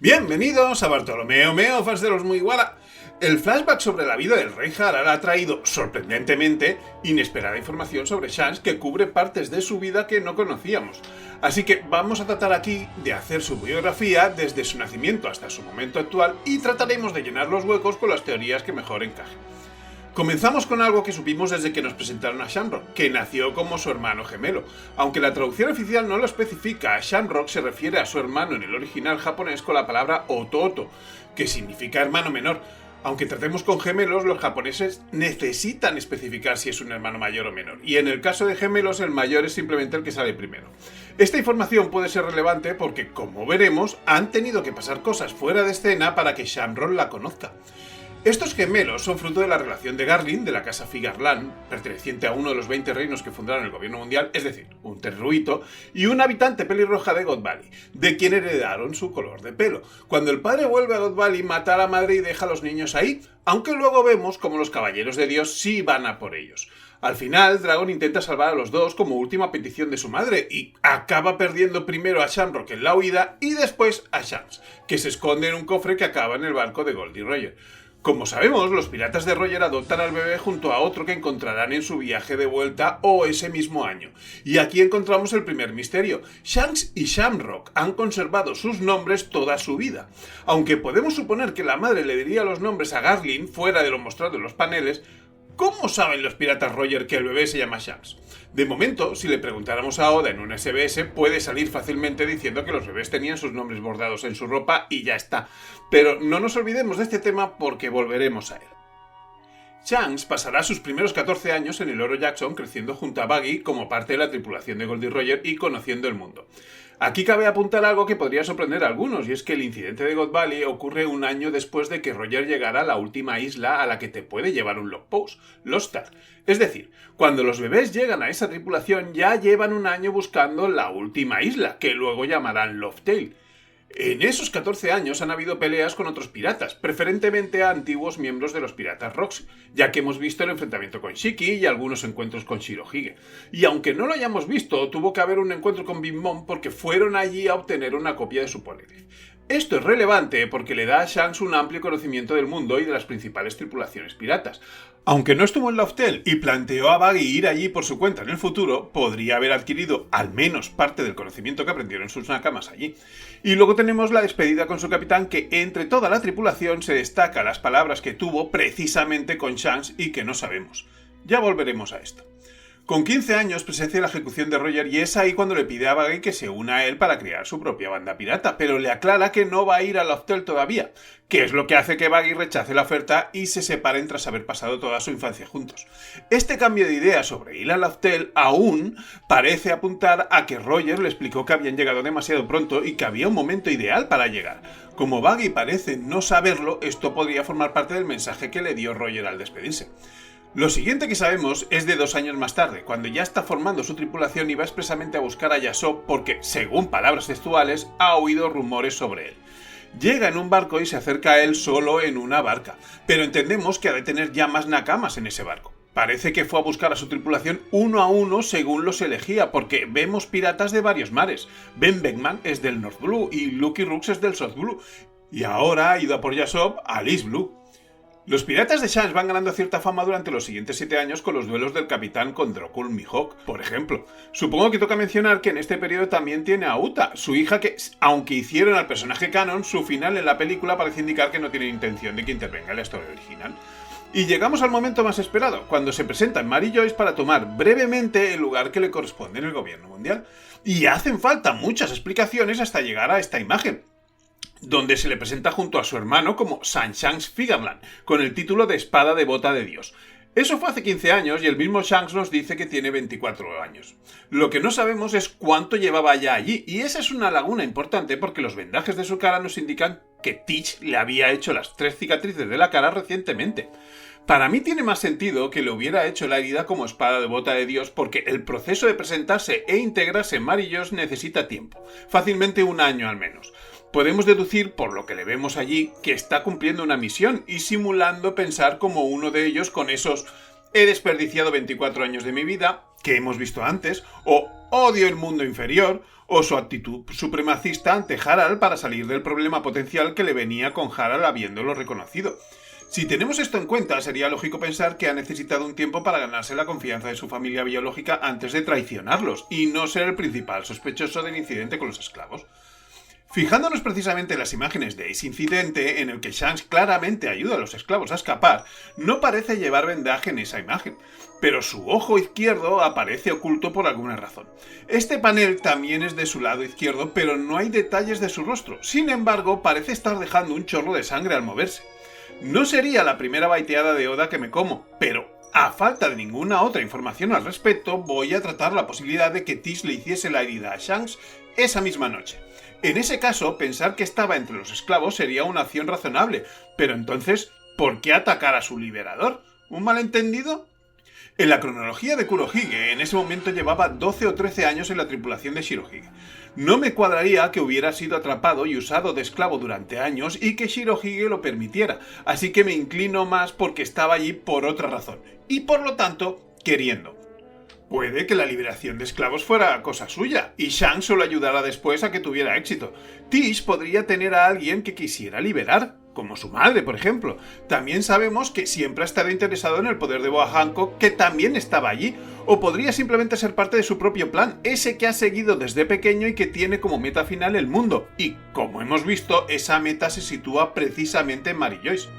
Bienvenidos a Bartolomeo Meo, fans de los Muy Iguala. El flashback sobre la vida del rey Harald ha traído, sorprendentemente, inesperada información sobre Shanks que cubre partes de su vida que no conocíamos. Así que vamos a tratar aquí de hacer su biografía desde su nacimiento hasta su momento actual y trataremos de llenar los huecos con las teorías que mejor encajen. Comenzamos con algo que supimos desde que nos presentaron a Shamrock, que nació como su hermano gemelo. Aunque la traducción oficial no lo especifica, Shamrock se refiere a su hermano en el original japonés con la palabra Ototo, que significa hermano menor. Aunque tratemos con gemelos, los japoneses necesitan especificar si es un hermano mayor o menor, y en el caso de gemelos el mayor es simplemente el que sale primero. Esta información puede ser relevante porque, como veremos, han tenido que pasar cosas fuera de escena para que Shamrock la conozca. Estos gemelos son fruto de la relación de Garlin, de la casa Figarland, perteneciente a uno de los 20 reinos que fundaron el gobierno mundial, es decir, un terruito, y un habitante pelirroja de God Valley, de quien heredaron su color de pelo. Cuando el padre vuelve a God Valley, mata a la madre y deja a los niños ahí, aunque luego vemos como los caballeros de Dios sí van a por ellos. Al final, Dragon intenta salvar a los dos como última petición de su madre y acaba perdiendo primero a Shamrock en la huida y después a Shanks, que se esconde en un cofre que acaba en el barco de Goldie Roger. Como sabemos, los piratas de Roger adoptan al bebé junto a otro que encontrarán en su viaje de vuelta o ese mismo año. Y aquí encontramos el primer misterio. Shanks y Shamrock han conservado sus nombres toda su vida. Aunque podemos suponer que la madre le diría los nombres a Garlin fuera de lo mostrado en los paneles, ¿cómo saben los piratas Roger que el bebé se llama Shanks? De momento, si le preguntáramos a Oda en un SBS, puede salir fácilmente diciendo que los bebés tenían sus nombres bordados en su ropa y ya está. Pero no nos olvidemos de este tema porque volveremos a él. Shanks pasará sus primeros 14 años en el Oro Jackson creciendo junto a Buggy como parte de la tripulación de Goldie Roger y conociendo el mundo. Aquí cabe apuntar algo que podría sorprender a algunos, y es que el incidente de God Valley ocurre un año después de que Roger llegara a la última isla a la que te puede llevar un logpost, Lostar. Es decir, cuando los bebés llegan a esa tripulación ya llevan un año buscando la última isla, que luego llamarán Loftail. En esos 14 años han habido peleas con otros piratas, preferentemente a antiguos miembros de los Piratas Rocks, ya que hemos visto el enfrentamiento con Shiki y algunos encuentros con Shirohige. Y aunque no lo hayamos visto, tuvo que haber un encuentro con Big Mom porque fueron allí a obtener una copia de su poneglyph. Esto es relevante porque le da a Shanks un amplio conocimiento del mundo y de las principales tripulaciones piratas. Aunque no estuvo en Loftail y planteó a Buggy ir allí por su cuenta en el futuro, podría haber adquirido al menos parte del conocimiento que aprendieron sus nakamas allí. Y luego tenemos la despedida con su capitán, que entre toda la tripulación se destaca las palabras que tuvo precisamente con Shanks y que no sabemos. Ya volveremos a esto. Con 15 años presencia la ejecución de Roger y es ahí cuando le pide a Buggy que se una a él para crear su propia banda pirata, pero le aclara que no va a ir a Loftail todavía, que es lo que hace que Buggy rechace la oferta y se separen tras haber pasado toda su infancia juntos. Este cambio de idea sobre ir a Loftail aún parece apuntar a que Roger le explicó que habían llegado demasiado pronto y que había un momento ideal para llegar. Como Buggy parece no saberlo, esto podría formar parte del mensaje que le dio Roger al despedirse. Lo siguiente que sabemos es de 2 años más tarde, cuando ya está formando su tripulación y va expresamente a buscar a Yasop porque, según palabras textuales, ha oído rumores sobre él. Llega en un barco y se acerca a él solo en una barca, pero entendemos que ha de tener ya más nakamas en ese barco. Parece que fue a buscar a su tripulación uno a uno según los elegía, porque vemos piratas de varios mares. Ben Beckman es del North Blue y Lucky Rooks es del South Blue, y ahora ha ido a por Yasop al East Blue. Los piratas de Shanks van ganando cierta fama durante los siguientes 7 años con los duelos del capitán con Drokul Mihawk, por ejemplo. Supongo que toca mencionar que en este periodo también tiene a Uta, su hija que, aunque hicieron al personaje canon, su final en la película parece indicar que no tiene intención de que intervenga en la historia original. Y llegamos al momento más esperado, cuando se presentan Mary Joyce para tomar brevemente el lugar que le corresponde en el gobierno mundial. Y hacen falta muchas explicaciones hasta llegar a esta imagen, donde se le presenta junto a su hermano como San Shanks Figarland, con el título de Espada Devota de Dios. Eso fue hace 15 años y el mismo Shanks nos dice que tiene 24 años. Lo que no sabemos es cuánto llevaba ya allí, y esa es una laguna importante porque los vendajes de su cara nos indican que Teach le había hecho las 3 cicatrices de la cara recientemente. Para mí tiene más sentido que le hubiera hecho la herida como espada devota de Dios porque el proceso de presentarse e integrarse en Mary Joyce necesita tiempo, fácilmente 1 año al menos. Podemos deducir, por lo que le vemos allí, que está cumpliendo una misión y simulando pensar como uno de ellos con esos «he desperdiciado 24 años de mi vida, que hemos visto antes, o odio el mundo inferior, o su actitud supremacista ante Harald para salir del problema potencial que le venía con Harald habiéndolo reconocido. Si tenemos esto en cuenta, sería lógico pensar que ha necesitado un tiempo para ganarse la confianza de su familia biológica antes de traicionarlos, y no ser el principal sospechoso del incidente con los esclavos. Fijándonos precisamente en las imágenes de ese incidente, en el que Shanks claramente ayuda a los esclavos a escapar, no parece llevar vendaje en esa imagen, pero su ojo izquierdo aparece oculto por alguna razón. Este panel también es de su lado izquierdo, pero no hay detalles de su rostro. Sin embargo, parece estar dejando un chorro de sangre al moverse. No sería la primera baiteada de Oda que me como, pero a falta de ninguna otra información al respecto, voy a tratar la posibilidad de que Tish le hiciese la herida a Shanks esa misma noche. En ese caso, pensar que estaba entre los esclavos sería una acción razonable, pero entonces, ¿por qué atacar a su liberador? ¿Un malentendido? En la cronología de Kurohige, en ese momento llevaba 12 o 13 años en la tripulación de Shirohige. No me cuadraría que hubiera sido atrapado y usado de esclavo durante años y que Shirohige lo permitiera, así que me inclino más porque estaba allí por otra razón, y por lo tanto, queriendo. Puede que la liberación de esclavos fuera cosa suya, y Shanks solo ayudara después a que tuviera éxito. Tish podría tener a alguien que quisiera liberar, como su madre, por ejemplo. También sabemos que siempre ha estado interesado en el poder de Boa Hancock, que también estaba allí, o podría simplemente ser parte de su propio plan, ese que ha seguido desde pequeño y que tiene como meta final el mundo. Y, como hemos visto, esa meta se sitúa precisamente en Mary Joyce.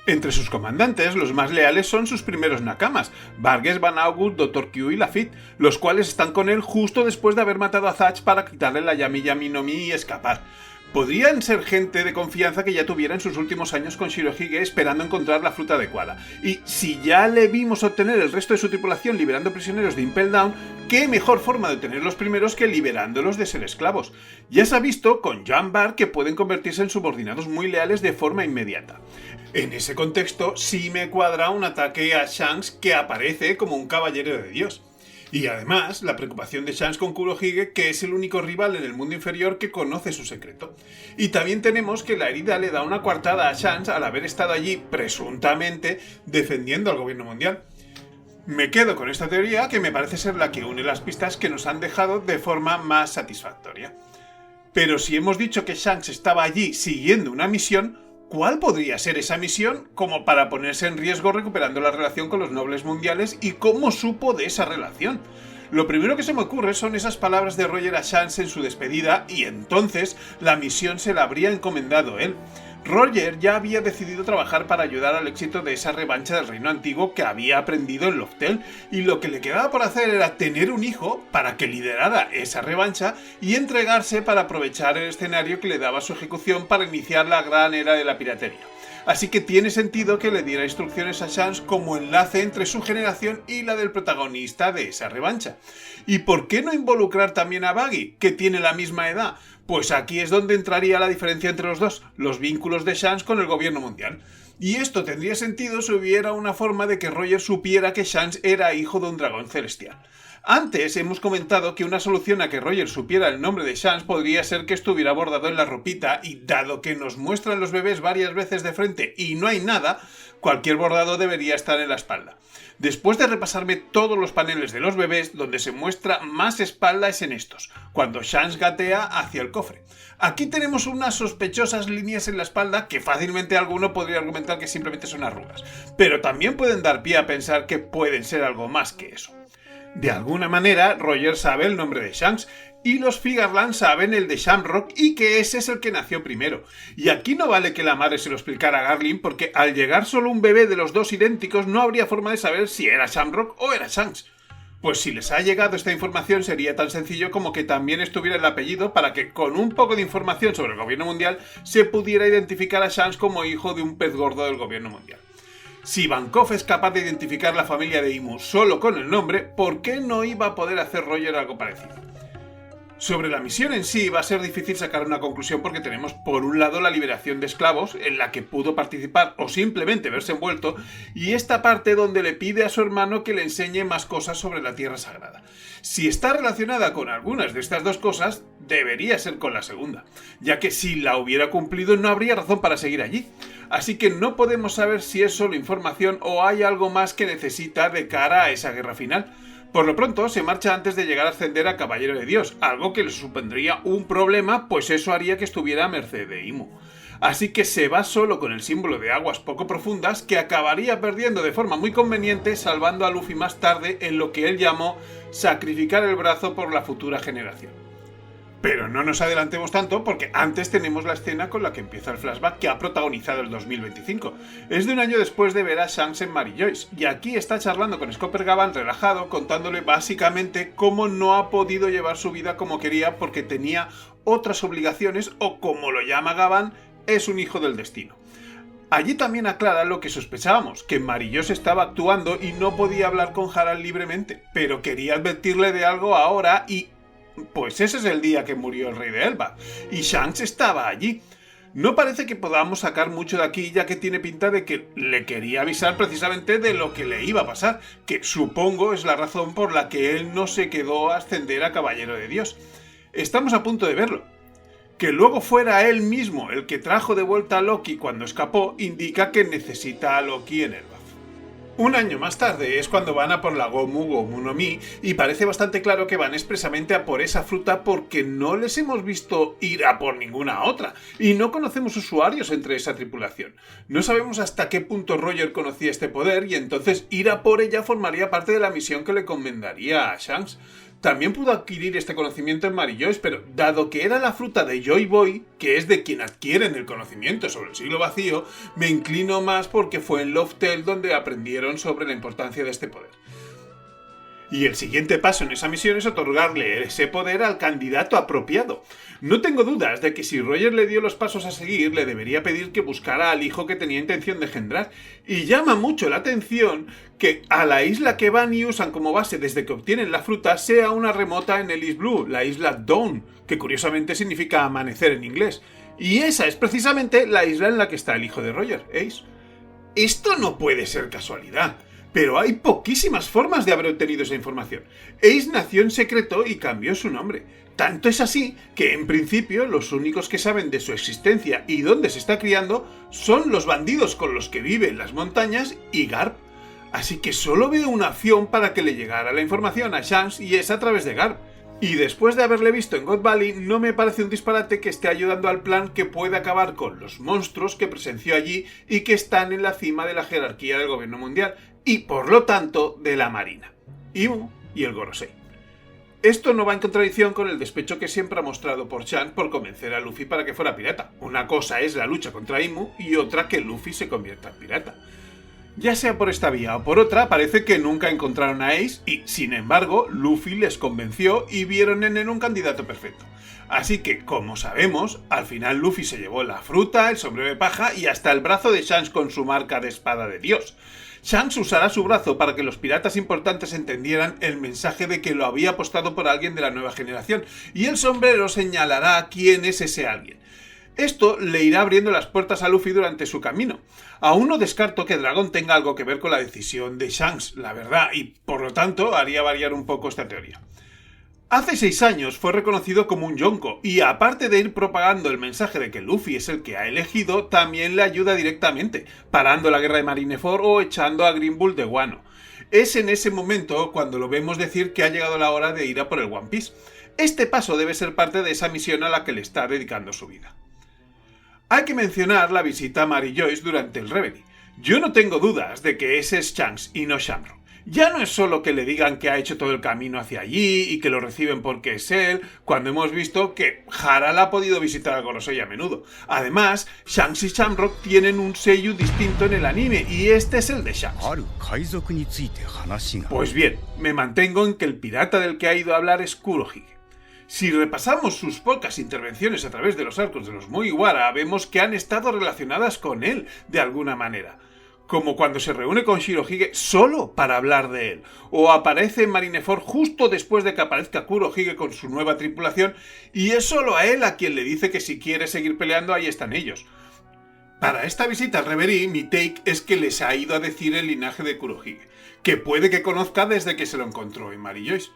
Entre sus comandantes, los más leales son sus primeros nakamas, Vargas, Van August, Dr. Q y Lafitte, los cuales están con él justo después de haber matado a Zatch para quitarle la Yami Yami no Mi y escapar. Podrían ser gente de confianza que ya tuviera en sus últimos años con Shirohige esperando encontrar la fruta adecuada. Y si ya le vimos obtener el resto de su tripulación liberando prisioneros de Impel Down, ¿qué mejor forma de obtener los primeros que liberándolos de ser esclavos? Ya se ha visto con Jean Bart que pueden convertirse en subordinados muy leales de forma inmediata. En ese contexto, sí me cuadra un ataque a Shanks que aparece como un caballero de Dios. Y además, la preocupación de Shanks con Kurohige, que es el único rival en el mundo inferior que conoce su secreto. Y también tenemos que la herida le da una coartada a Shanks al haber estado allí, presuntamente, defendiendo al gobierno mundial. Me quedo con esta teoría, que me parece ser la que une las pistas que nos han dejado de forma más satisfactoria. Pero si hemos dicho que Shanks estaba allí siguiendo una misión, ¿cuál podría ser esa misión como para ponerse en riesgo recuperando la relación con los nobles mundiales y cómo supo de esa relación? Lo primero que se me ocurre son esas palabras de Roger a Shanks en su despedida y entonces la misión se la habría encomendado él. Roger ya había decidido trabajar para ayudar al éxito de esa revancha del reino antiguo que había aprendido en Loftel, y lo que le quedaba por hacer era tener un hijo para que liderara esa revancha y entregarse para aprovechar el escenario que le daba su ejecución para iniciar la gran era de la piratería. Así que tiene sentido que le diera instrucciones a Shanks como enlace entre su generación y la del protagonista de esa revancha. ¿Y por qué no involucrar también a Buggy, que tiene la misma edad? Pues aquí es donde entraría la diferencia entre los dos, los vínculos de Shanks con el gobierno mundial. Y esto tendría sentido si hubiera una forma de que Roger supiera que Shanks era hijo de un dragón celestial. Antes hemos comentado que una solución a que Roger supiera el nombre de Shanks podría ser que estuviera bordado en la ropita, y dado que nos muestran los bebés varias veces de frente y no hay nada, cualquier bordado debería estar en la espalda. Después de repasarme todos los paneles de los bebés, donde se muestra más espalda es en estos, cuando Shanks gatea hacia el cofre. Aquí tenemos unas sospechosas líneas en la espalda que fácilmente alguno podría argumentar que simplemente son arrugas, pero también pueden dar pie a pensar que pueden ser algo más que eso. De alguna manera, Roger sabe el nombre de Shanks, y los Figarland saben el de Shamrock y que ese es el que nació primero. Y aquí no vale que la madre se lo explicara a Garlin, porque al llegar solo un bebé de los dos idénticos no habría forma de saber si era Shamrock o era Shanks. Pues si les ha llegado esta información sería tan sencillo como que también estuviera el apellido para que con un poco de información sobre el gobierno mundial se pudiera identificar a Shanks como hijo de un pez gordo del gobierno mundial. Si Bancroft es capaz de identificar la familia de Imu solo con el nombre, ¿por qué no iba a poder hacer Roger algo parecido? Sobre la misión en sí va a ser difícil sacar una conclusión porque tenemos por un lado la liberación de esclavos, en la que pudo participar o simplemente verse envuelto, y esta parte donde le pide a su hermano que le enseñe más cosas sobre la Tierra Sagrada. Si está relacionada con algunas de estas dos cosas, debería ser con la segunda, ya que si la hubiera cumplido no habría razón para seguir allí. Así que no podemos saber si es solo información o hay algo más que necesita de cara a esa guerra final. Por lo pronto, se marcha antes de llegar a ascender a Caballero de Dios, algo que le supondría un problema, pues eso haría que estuviera a merced de Imu. Así que se va solo con el símbolo de aguas poco profundas, que acabaría perdiendo de forma muy conveniente, salvando a Luffy más tarde en lo que él llamó sacrificar el brazo por la futura generación. Pero no nos adelantemos tanto, porque antes tenemos la escena con la que empieza el flashback que ha protagonizado el 2025. Es de un año después de ver a Shanks en Mary Joyce, y aquí está charlando con Scopper Gavan relajado, contándole básicamente cómo no ha podido llevar su vida como quería porque tenía otras obligaciones, o como lo llama Gavan, es un hijo del destino. Allí también aclara lo que sospechábamos, que Mary Joyce estaba actuando y no podía hablar con Harald libremente, pero quería advertirle de algo ahora y... pues ese es el día que murió el rey de Elbaf, y Shanks estaba allí. No parece que podamos sacar mucho de aquí, ya que tiene pinta de que le quería avisar precisamente de lo que le iba a pasar, que supongo es la razón por la que él no se quedó a ascender a Caballero de Dios. Estamos a punto de verlo. Que luego fuera él mismo el que trajo de vuelta a Loki cuando escapó, indica que necesita a Loki en Elbaf. Un año más tarde es cuando van a por la Gomu Gomu no Mi, y parece bastante claro que van expresamente a por esa fruta porque no les hemos visto ir a por ninguna otra, y no conocemos usuarios entre esa tripulación. No sabemos hasta qué punto Roger conocía este poder, y entonces ir a por ella formaría parte de la misión que le encomendaría a Shanks. También pudo adquirir este conocimiento en Mary Joyce, pero dado que era la fruta de Joy Boy, que es de quien adquieren el conocimiento sobre el siglo vacío, me inclino más porque fue en Loftel donde aprendieron sobre la importancia de este poder. Y el siguiente paso en esa misión es otorgarle ese poder al candidato apropiado. No tengo dudas de que si Roger le dio los pasos a seguir, le debería pedir que buscara al hijo que tenía intención de engendrar. Y llama mucho la atención que a la isla que van y usan como base desde que obtienen la fruta sea una remota en el East Blue, la isla Dawn, que curiosamente significa amanecer en inglés. Y esa es precisamente la isla en la que está el hijo de Roger, Ace. Esto no puede ser casualidad. Pero hay poquísimas formas de haber obtenido esa información. Ace nació en secreto y cambió su nombre. Tanto es así que, en principio, los únicos que saben de su existencia y dónde se está criando son los bandidos con los que vive en las montañas y Garp. Así que solo veo una opción para que le llegara la información a Shanks y es a través de Garp. Y después de haberle visto en God Valley, no me parece un disparate que esté ayudando al plan que puede acabar con los monstruos que presenció allí y que están en la cima de la jerarquía del gobierno mundial y, por lo tanto, de la Marina, Imu y el Gorosei. Esto no va en contradicción con el despecho que siempre ha mostrado por Shanks por convencer a Luffy para que fuera pirata. Una cosa es la lucha contra Imu y otra que Luffy se convierta en pirata. Ya sea por esta vía o por otra, parece que nunca encontraron a Ace y, sin embargo, Luffy les convenció y vieron en él un candidato perfecto. Así que, como sabemos, al final Luffy se llevó la fruta, el sombrero de paja y hasta el brazo de Shanks con su marca de espada de Dios. Shanks usará su brazo para que los piratas importantes entendieran el mensaje de que lo había apostado por alguien de la nueva generación, y el sombrero señalará quién es ese alguien. Esto le irá abriendo las puertas a Luffy durante su camino. Aún no descarto que Dragon tenga algo que ver con la decisión de Shanks, la verdad, y por lo tanto haría variar un poco esta teoría. Hace 6 años fue reconocido como un Yonko, y aparte de ir propagando el mensaje de que Luffy es el que ha elegido, también le ayuda directamente, parando la guerra de Marineford o echando a Green Bull de Wano. Es en ese momento cuando lo vemos decir que ha llegado la hora de ir a por el One Piece. Este paso debe ser parte de esa misión a la que le está dedicando su vida. Hay que mencionar la visita a Mary Joyce durante el Reverie. Yo no tengo dudas de que ese es Shanks y no Shamrock. Ya no es solo que le digan que ha hecho todo el camino hacia allí y que lo reciben porque es él, cuando hemos visto que Harald ha podido visitar al Gorosei a menudo. Además, Shanks y Shamrock tienen un seiyuu distinto en el anime y este es el de Shanks. Pues bien, me mantengo en que el pirata del que ha ido a hablar es Kurohige. Si repasamos sus pocas intervenciones a través de los arcos de los Mugiwara, vemos que han estado relacionadas con él de alguna manera. Como cuando se reúne con Shirohige solo para hablar de él, o aparece en Marineford justo después de que aparezca Kurohige con su nueva tripulación, y es solo a él a quien le dice que si quiere seguir peleando ahí están ellos. Para esta visita al Reverie, mi take es que les ha ido a decir el linaje de Kurohige, que puede que conozca desde que se lo encontró en Mary Joyce.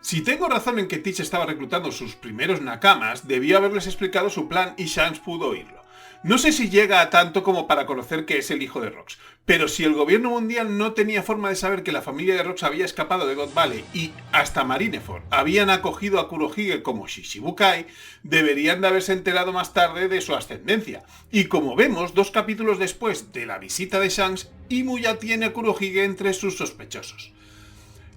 Si tengo razón en que Teach estaba reclutando sus primeros nakamas, debió haberles explicado su plan y Shanks pudo oírlo. No sé si llega a tanto como para conocer que es el hijo de Rox, pero si el gobierno mundial no tenía forma de saber que la familia de Rox había escapado de God Valley y hasta Marineford habían acogido a Kurohige como Shishibukai, deberían de haberse enterado más tarde de su ascendencia. Y como vemos, 2 capítulos después de la visita de Shanks, Imu ya tiene a Kurohige entre sus sospechosos.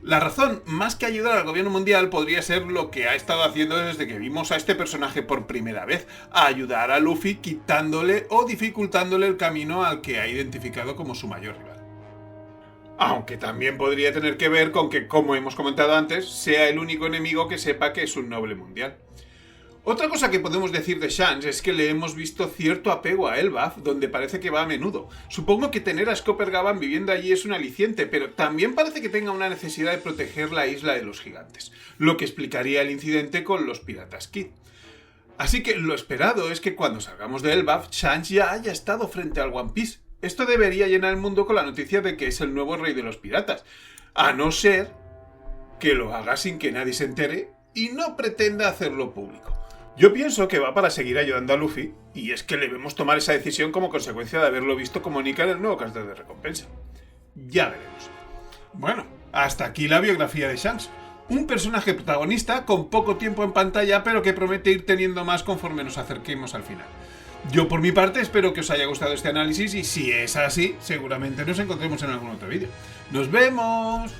La razón, más que ayudar al gobierno mundial, podría ser lo que ha estado haciendo desde que vimos a este personaje por primera vez, a ayudar a Luffy quitándole o dificultándole el camino al que ha identificado como su mayor rival. Aunque también podría tener que ver con que, como hemos comentado antes, sea el único enemigo que sepa que es un noble mundial. Otra cosa que podemos decir de Shanks es que le hemos visto cierto apego a Elbaf, donde parece que va a menudo. Supongo que tener a Scopper Gavan viviendo allí es un aliciente, pero también parece que tenga una necesidad de proteger la isla de los gigantes, lo que explicaría el incidente con los piratas Kid. Así que lo esperado es que cuando salgamos de Elbaf, Shanks ya haya estado frente al One Piece. Esto debería llenar el mundo con la noticia de que es el nuevo rey de los piratas, a no ser que lo haga sin que nadie se entere y no pretenda hacerlo público. Yo pienso que va para seguir ayudando a Luffy, y es que le vemos tomar esa decisión como consecuencia de haberlo visto como Nika en el nuevo cartel de recompensa. Ya veremos. Bueno, hasta aquí la biografía de Shanks. Un personaje protagonista con poco tiempo en pantalla, pero que promete ir teniendo más conforme nos acerquemos al final. Yo por mi parte espero que os haya gustado este análisis y si es así, seguramente nos encontremos en algún otro vídeo. ¡Nos vemos!